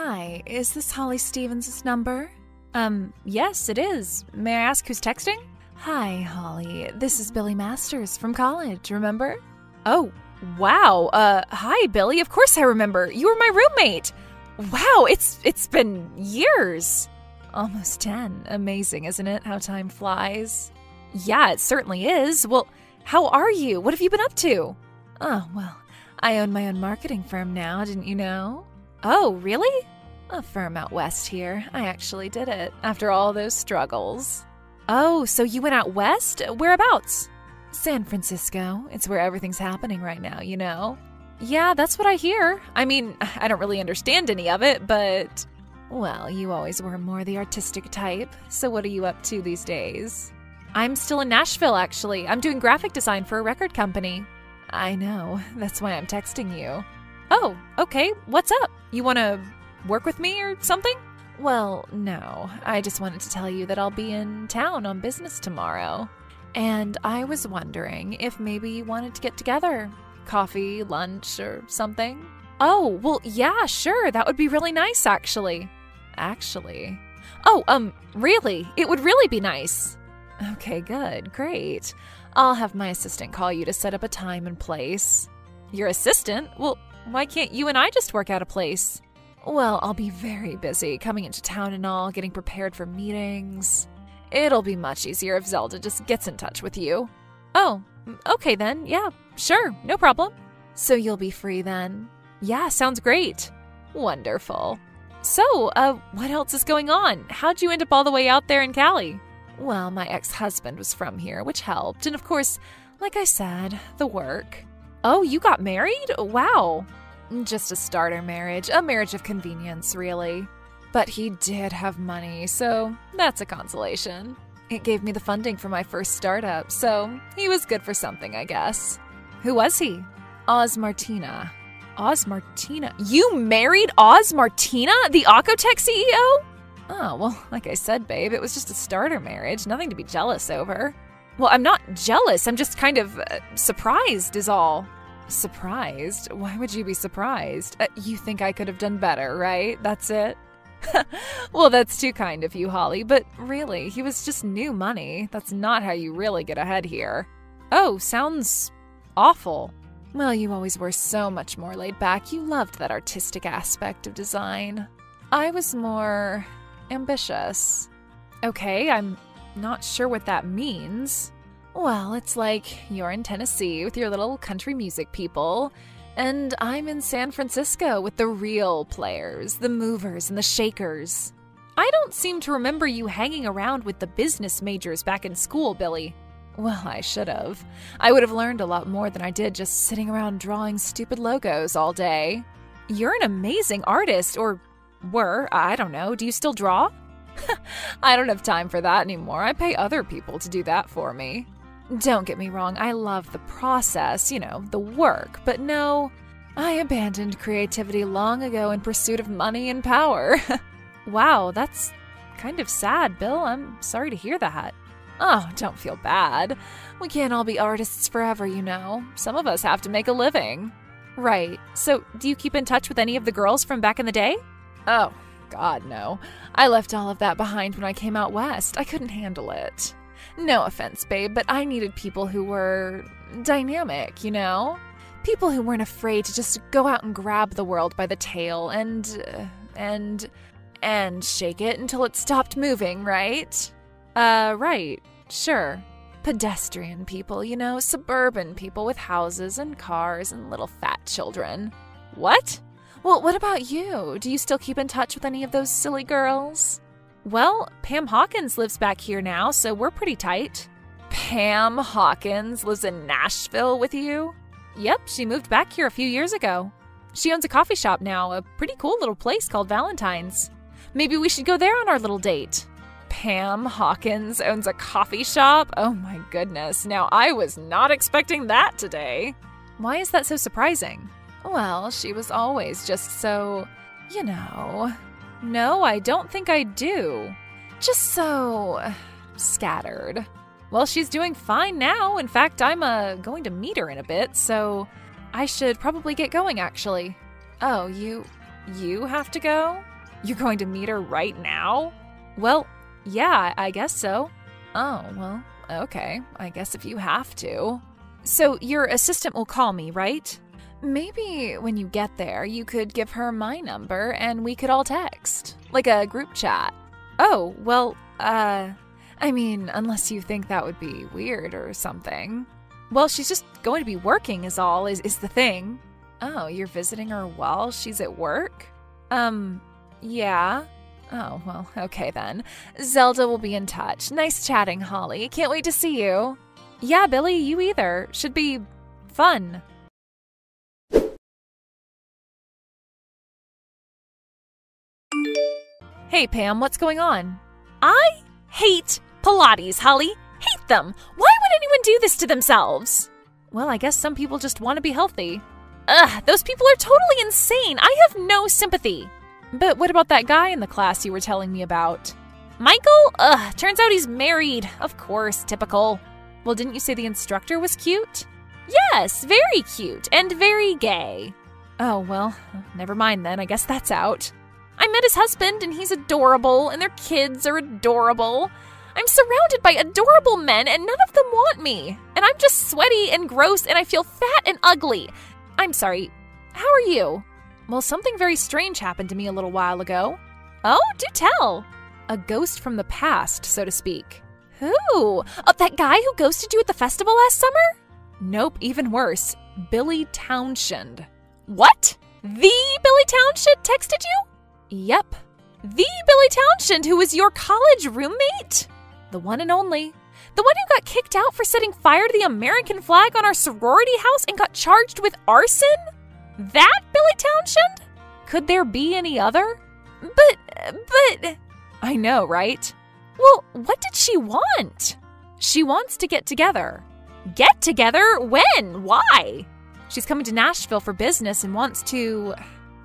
Hi, is this Holly Stevens' number? Yes, it is. May I ask who's texting? Hi, Holly. This is Billie Masters from college, remember? Oh, wow. Hi, Billie. Of course I remember. You were my roommate. Wow, it's been years. Almost 10. Amazing, isn't it, how time flies? Yeah, it certainly is. Well, how are you? What have you been up to? Oh, well, I own my own marketing firm now, didn't you know? Oh, really? A firm out west here. I actually did it, after all those struggles. Oh, so you went out west? Whereabouts? San Francisco. It's where everything's happening right now, you know? Yeah, that's what I hear. I mean, I don't really understand any of it, but... Well, you always were more the artistic type, so what are you up to these days? I'm still in Nashville, actually. I'm doing graphic design for a record company. I know. That's why I'm texting you. Oh, okay. What's up? You want to work with me or something? Well, no. I just wanted to tell you that I'll be in town on business tomorrow. And I was wondering if maybe you wanted to get together. Coffee, lunch, or something? Oh, well, yeah, sure. That would be really nice, actually. Actually? Oh, really? It would really be nice. Okay, good. Great. I'll have my assistant call you to set up a time and place. Your assistant? Well, why can't you and I just work out a place? Well, I'll be very busy coming into town and all, getting prepared for meetings. It'll be much easier if Zelda just gets in touch with you. Oh, okay then. Yeah, sure. No problem. So you'll be free then? Yeah, sounds great. Wonderful. So, what else is going on? How'd you end up all the way out there in Cali? Well, my ex-husband was from here, which helped. And of course, like I said, the work. Oh, you got married? Wow. Just a starter marriage. A marriage of convenience, really. But he did have money, so that's a consolation. It gave me the funding for my first startup, so he was good for something, I guess. Who was he? Oz Martina. Oz Martina? You married Oz Martina, the Ocotech CEO? Oh, well, like I said, babe, it was just a starter marriage. Nothing to be jealous over. Well, I'm not jealous. I'm just kind of surprised is all. Surprised? Why would you be surprised? You think I could have done better, right? That's it? Well, that's too kind of you, Holly, but really, he was just new money. That's not how you really get ahead here. Oh, sounds awful. Well, you always were so much more laid back. You loved that artistic aspect of design. I was more ambitious. Okay, I'm not sure what that means. Well, it's like you're in Tennessee with your little country music people, and I'm in San Francisco with the real players, the movers and the shakers. I don't seem to remember you hanging around with the business majors back in school, Billie. Well, I should have. I would have learned a lot more than I did just sitting around drawing stupid logos all day. You're an amazing artist, or were, I don't know. Do you still draw? I don't have time for that anymore. I pay other people to do that for me. Don't get me wrong, I love the process, you know, the work, but no, I abandoned creativity long ago in pursuit of money and power. Wow, that's kind of sad, Bill. I'm sorry to hear that. Oh, don't feel bad. We can't all be artists forever, you know. Some of us have to make a living. Right. So, do you keep in touch with any of the girls from back in the day? Oh, God, no. I left all of that behind when I came out west. I couldn't handle it. No offense, babe, but I needed people who were dynamic, you know? People who weren't afraid to just go out and grab the world by the tail and shake it until it stopped moving, right? Right. Sure. Pedestrian people, you know, suburban people with houses and cars and little fat children. What? Well, what about you? Do you still keep in touch with any of those silly girls? Well, Pam Hawkins lives back here now, so we're pretty tight. Pam Hawkins lives in Nashville with you? Yep, she moved back here a few years ago. She owns a coffee shop now, a pretty cool little place called Valentine's. Maybe we should go there on our little date. Pam Hawkins owns a coffee shop? Oh my goodness, now I was not expecting that today. Why is that so surprising? Well, she was always just so, you know... No, I don't think I do. Just so... scattered. Well, she's doing fine now. In fact, I'm going to meet her in a bit, so I should probably get going, actually. Oh, you You have to go? You're going to meet her right now? Well, yeah, I guess so. Oh, well, okay. I guess if you have to. So your assistant will call me, right? Maybe when you get there, you could give her my number and we could all text. Like a group chat. Oh, well, I mean, unless you think that would be weird or something. Well, she's just going to be working is all, is the thing. Oh, you're visiting her while she's at work? Yeah. Oh, well, okay then. Zelda will be in touch. Nice chatting, Holly. Can't wait to see you. Yeah, Billie, you either. Should be fun. Hey, Pam, what's going on? I hate Pilates, Holly. Hate them. Why would anyone do this to themselves? Well, I guess some people just want to be healthy. Ugh, those people are totally insane. I have no sympathy. But what about that guy in the class you were telling me about? Michael? Ugh, turns out he's married. Of course, typical. Well, didn't you say the instructor was cute? Yes, very cute and very gay. Oh, well, never mind then. I guess that's out. I met his husband and he's adorable and their kids are adorable. I'm surrounded by adorable men and none of them want me. And I'm just sweaty and gross and I feel fat and ugly. I'm sorry, how are you? Well, something very strange happened to me a little while ago. Oh, do tell. A ghost from the past, so to speak. Who? Oh, that guy who ghosted you at the festival last summer? Nope, even worse. Billie Townshend. What? The Billie Townshend texted you? Yep. The Billie Townshend who was your college roommate? The one and only. The one who got kicked out for setting fire to the American flag on our sorority house and got charged with arson? That Billie Townshend? Could there be any other? But... I know, right? Well, what did she want? She wants to get together. Get together? When? Why? She's coming to Nashville for business and wants to...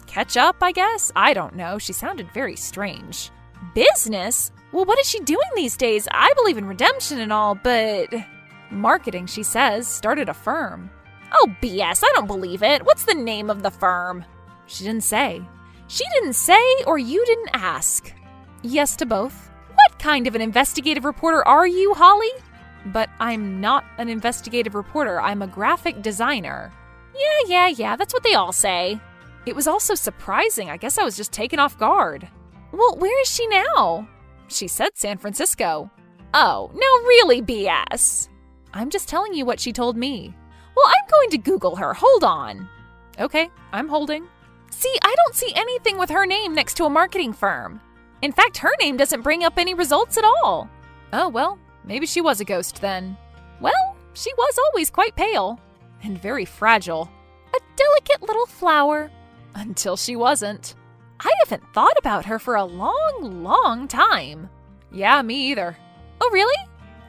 catch up, I guess? I don't know. She sounded very strange. Business? Well, what is she doing these days? I believe in redemption and all, but... marketing, she says. Started a firm. Oh, BS. I don't believe it. What's the name of the firm? She didn't say. She didn't say, or you didn't ask. Yes to both. What kind of an investigative reporter are you, Holly? But I'm not an investigative reporter. I'm a graphic designer. Yeah, that's what they all say. It was also surprising. I guess I was just taken off guard. Well, where is she now? She said San Francisco. Oh, no, really, BS. I'm just telling you what she told me. Well, I'm going to Google her. Hold on. Okay, I'm holding. See, I don't see anything with her name next to a marketing firm. In fact, her name doesn't bring up any results at all. Oh, well, maybe she was a ghost then. Well, she was always quite pale and very fragile. A delicate little flower. Until she wasn't. I haven't thought about her for a long time. Yeah, me either. Oh, really?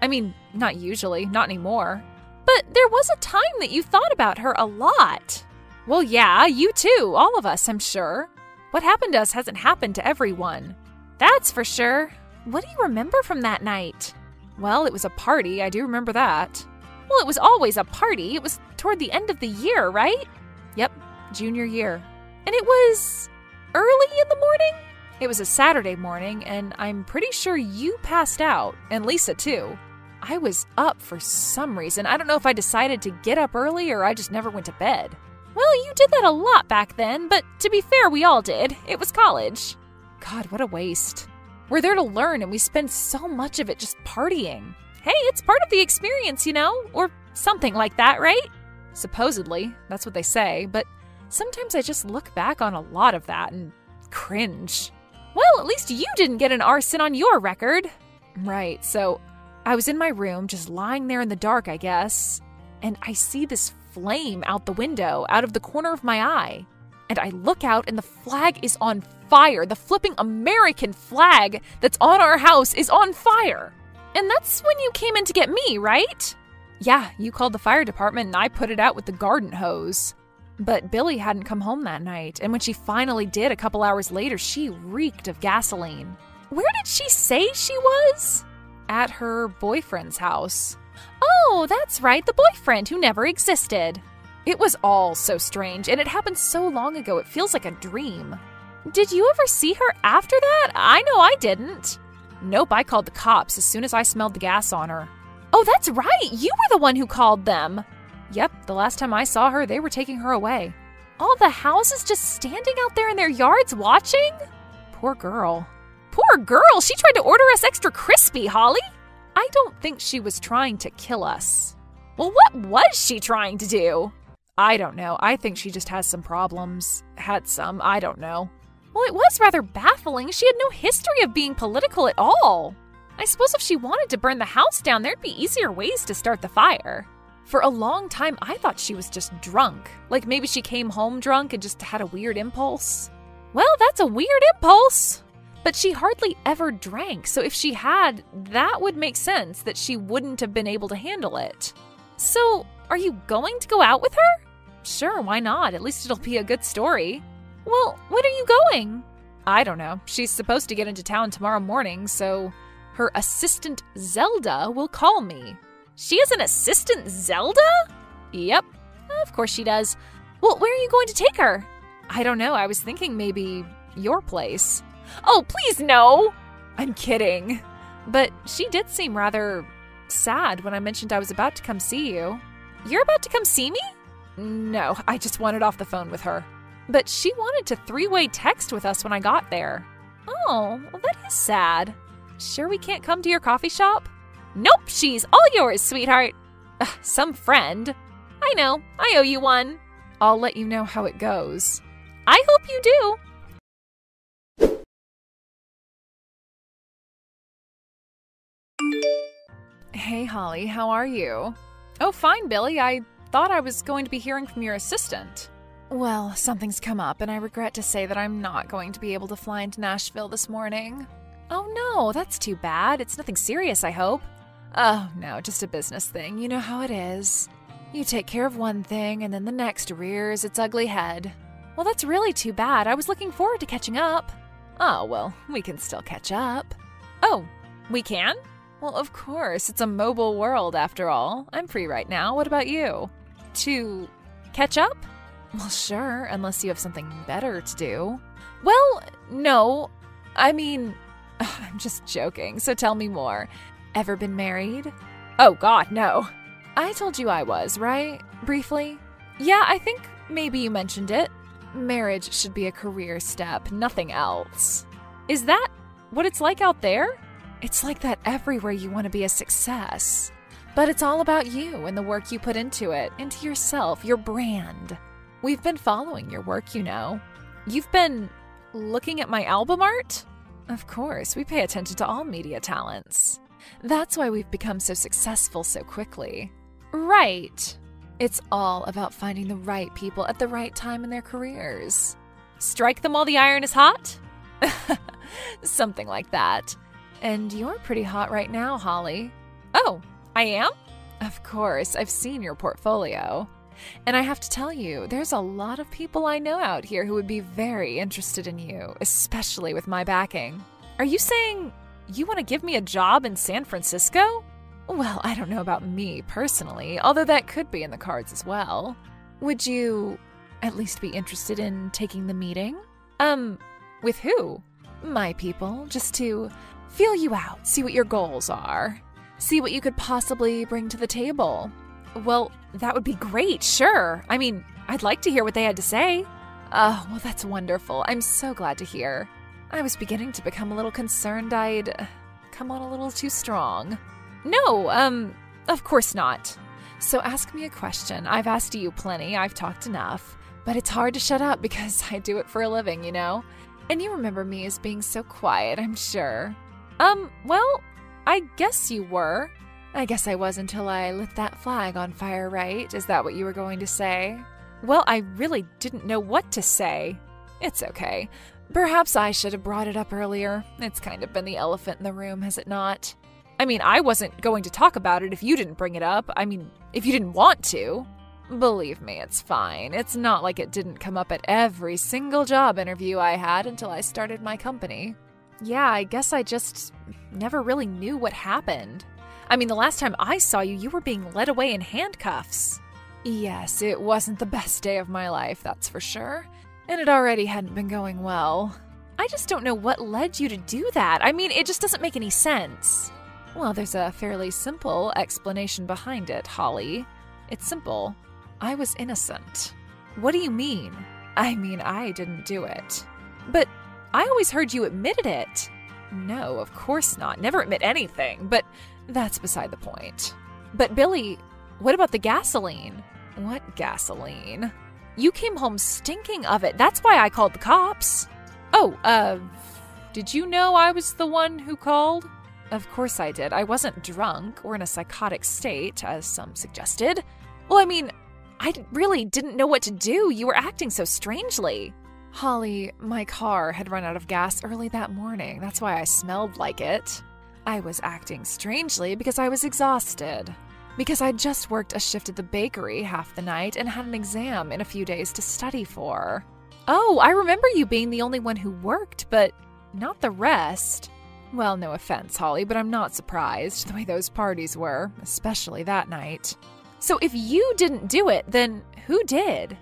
I mean, not usually, not anymore. But there was a time that you thought about her a lot. Well, yeah, you too, all of us, I'm sure. What happened to us hasn't happened to everyone. That's for sure. What do you remember from that night? Well, it was a party, I do remember that. Well, it was always a party. It was toward the end of the year, right? Yep, junior year. And it was early in the morning? It was a Saturday morning, and I'm pretty sure you passed out, and Lisa too. I was up for some reason. I don't know if I decided to get up early or I just never went to bed. Well, you did that a lot back then, but to be fair, we all did. It was college. God, what a waste. We're there to learn, and we spend so much of it just partying. Hey, it's part of the experience, you know? Or something like that, right? Supposedly, that's what they say, but sometimes I just look back on a lot of that and cringe. Well, at least you didn't get an arson on your record. Right, so I was in my room, just lying there in the dark, I guess, and I see this flame out the window, out of the corner of my eye. And I look out and the flag is on fire. The flipping American flag that's on our house is on fire. And that's when you came in to get me, right? Yeah, you called the fire department and I put it out with the garden hose. But Billie hadn't come home that night, and when she finally did a couple hours later, she reeked of gasoline. Where did she say she was? At her boyfriend's house. Oh, that's right, the boyfriend who never existed. It was all so strange, and it happened so long ago, it feels like a dream. Did you ever see her after that? I know I didn't. Nope, I called the cops as soon as I smelled the gas on her. Oh, that's right. You were the one who called them. Yep, the last time I saw her, they were taking her away. All the houses just standing out there in their yards watching? Poor girl. Poor girl, she tried to order us extra crispy, Holly. I don't think she was trying to kill us. Well, what was she trying to do? I don't know. I think she just has some problems. Had some, I don't know. Well, it was rather baffling. She had no history of being political at all. I suppose if she wanted to burn the house down, there'd be easier ways to start the fire. For a long time, I thought she was just drunk. Like maybe she came home drunk and just had a weird impulse. Well, that's a weird impulse. But she hardly ever drank, so if she had, that would make sense that she wouldn't have been able to handle it. So, are you going to go out with her? Sure, why not? At least it'll be a good story. Well, when are you going? I don't know. She's supposed to get into town tomorrow morning, so her assistant Zelda will call me. She has an assistant Zelda? Yep, of course she does. Well, where are you going to take her? I don't know. I was thinking maybe your place. Oh, please no! I'm kidding. But she did seem rather sad when I mentioned I was about to come see you. You're about to come see me? No, I just wanted off the phone with her. But she wanted to three-way text with us when I got there. Oh, well that is sad. Sure we can't come to your coffee shop? Nope, she's all yours, sweetheart. Some friend. I know, I owe you one. I'll let you know how it goes. I hope you do. Hey, Holly, how are you? Oh, fine, Billie. I thought I was going to be hearing from your assistant. Well, something's come up, and I regret to say that I'm not going to be able to fly into Nashville this morning. Oh, no, that's too bad. It's nothing serious, I hope. Oh, no, just a business thing. You know how it is. You take care of one thing, and then the next rears its ugly head. Well, that's really too bad. I was looking forward to catching up. Oh, well, we can still catch up. Oh, we can? Well, of course. It's a mobile world, after all. I'm free right now. What about you? To catch up? Well, sure, unless you have something better to do. Well, no. I mean, I'm just joking, so tell me more. Ever been married? Oh, God, no. I told you I was, right? Briefly? Yeah, I think maybe you mentioned it. Marriage should be a career step, nothing else. Is that what it's like out there? It's like that everywhere you want to be a success. But it's all about you and the work you put into it, into yourself, your brand. We've been following your work, you know. You've been looking at my album art? Of course, we pay attention to all media talents. That's why we've become so successful so quickly. Right. It's all about finding the right people at the right time in their careers. Strike them while the iron is hot? Something like that. And you're pretty hot right now, Holly. Oh, I am? Of course, I've seen your portfolio. And I have to tell you, there's a lot of people I know out here who would be very interested in you, especially with my backing. Are you saying you want to give me a job in San Francisco? Well, I don't know about me personally, although that could be in the cards as well. Would you at least be interested in taking the meeting? With who? My people, just to feel you out, see what your goals are, see what you could possibly bring to the table. Well, that would be great, sure. I mean, I'd like to hear what they had to say. Oh, well, that's wonderful. I'm so glad to hear. I was beginning to become a little concerned I'd come on a little too strong. No, of course not. So ask me a question. I've asked you plenty, I've talked enough, but it's hard to shut up because I do it for a living, you know? And you remember me as being so quiet, I'm sure. Well, I guess you were. I guess I was until I lit that flag on fire, right? Is that what you were going to say? Well, I really didn't know what to say. It's okay. Perhaps I should have brought it up earlier. It's kind of been the elephant in the room, has it not? I mean, I wasn't going to talk about it if you didn't bring it up. I mean, if you didn't want to. Believe me, it's fine. It's not like it didn't come up at every single job interview I had until I started my company. Yeah, I guess I just never really knew what happened. I mean, the last time I saw you, you were being led away in handcuffs. Yes, it wasn't the best day of my life, that's for sure. And it already hadn't been going well. I just don't know what led you to do that. I mean, it just doesn't make any sense. Well, there's a fairly simple explanation behind it, Holly. It's simple. I was innocent. What do you mean? I mean, I didn't do it. But I always heard you admitted it. No, of course not. Never admit anything, but that's beside the point. But Billie, what about the gasoline? What gasoline? You came home stinking of it. That's why I called the cops. Oh, did you know I was the one who called? Of course I did. I wasn't drunk or in a psychotic state, as some suggested. Well, I mean, I really didn't know what to do. You were acting so strangely. Holly, my car had run out of gas early that morning. That's why I smelled like it. I was acting strangely because I was exhausted. Because I'd just worked a shift at the bakery half the night and had an exam in a few days to study for. Oh, I remember you being the only one who worked, but not the rest. Well, no offense, Holly, but I'm not surprised the way those parties were, especially that night. So if you didn't do it, then who did?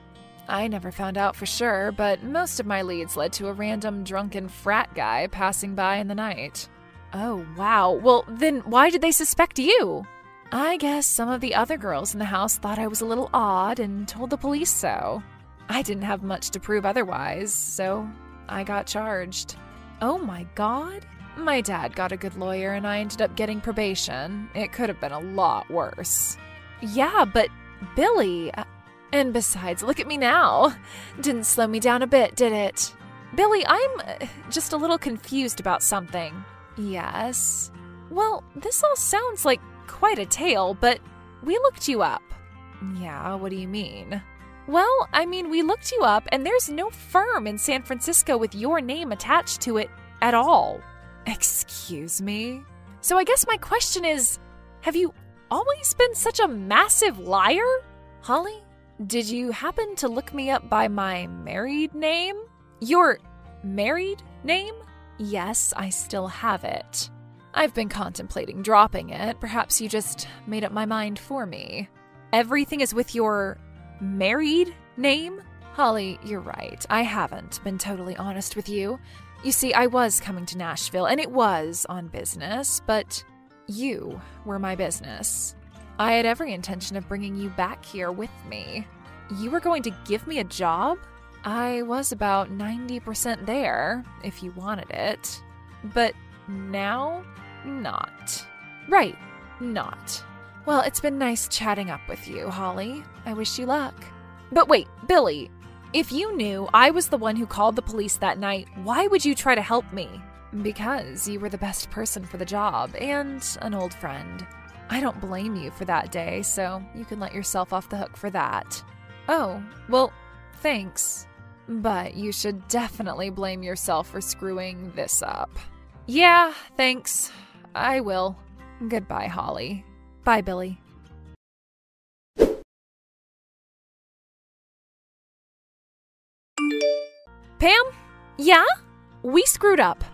I never found out for sure, but most of my leads led to a random drunken frat guy passing by in the night. Oh, wow. Well, then why did they suspect you? I guess some of the other girls in the house thought I was a little odd and told the police so. I didn't have much to prove otherwise, so I got charged. Oh my God. My dad got a good lawyer and I ended up getting probation. It could have been a lot worse. Yeah, but Billie... And besides, look at me now. Didn't slow me down a bit, did it? Billie, I'm just a little confused about something. Yes? Well, this all sounds like quite a tale, but we looked you up. Yeah, what do you mean? Well, I mean, we looked you up and there's no firm in San Francisco with your name attached to it at all. Excuse me? So I guess my question is, have you always been such a massive liar? Holly? Did you happen to look me up by my married name? Your married name? Yes, I still have it. I've been contemplating dropping it. Perhaps you just made up my mind for me. Everything is with your married name? Holly, you're right. I haven't been totally honest with you. You see, I was coming to Nashville, and it was on business, but you were my business. I had every intention of bringing you back here with me. You were going to give me a job? I was about 90% there, if you wanted it. But now, not. Right, not. Well, it's been nice chatting up with you, Holly. I wish you luck. But wait, Billie, if you knew I was the one who called the police that night, why would you try to help me? Because you were the best person for the job, and an old friend. I don't blame you for that day, so you can let yourself off the hook for that. Oh, well, thanks. But you should definitely blame yourself for screwing this up. Yeah, thanks. I will. Goodbye, Holly. Bye, Billie. Pam? Yeah? We screwed up.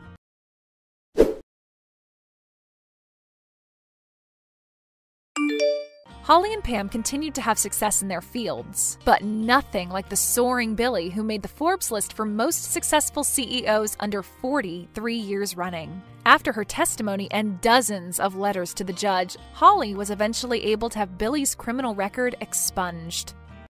Holly and Pam continued to have success in their fields, but nothing like the soaring Billie, who made the Forbes list for most successful CEOs under 40 3 years running. After her testimony and dozens of letters to the judge, Holly was eventually able to have Billie's criminal record expunged.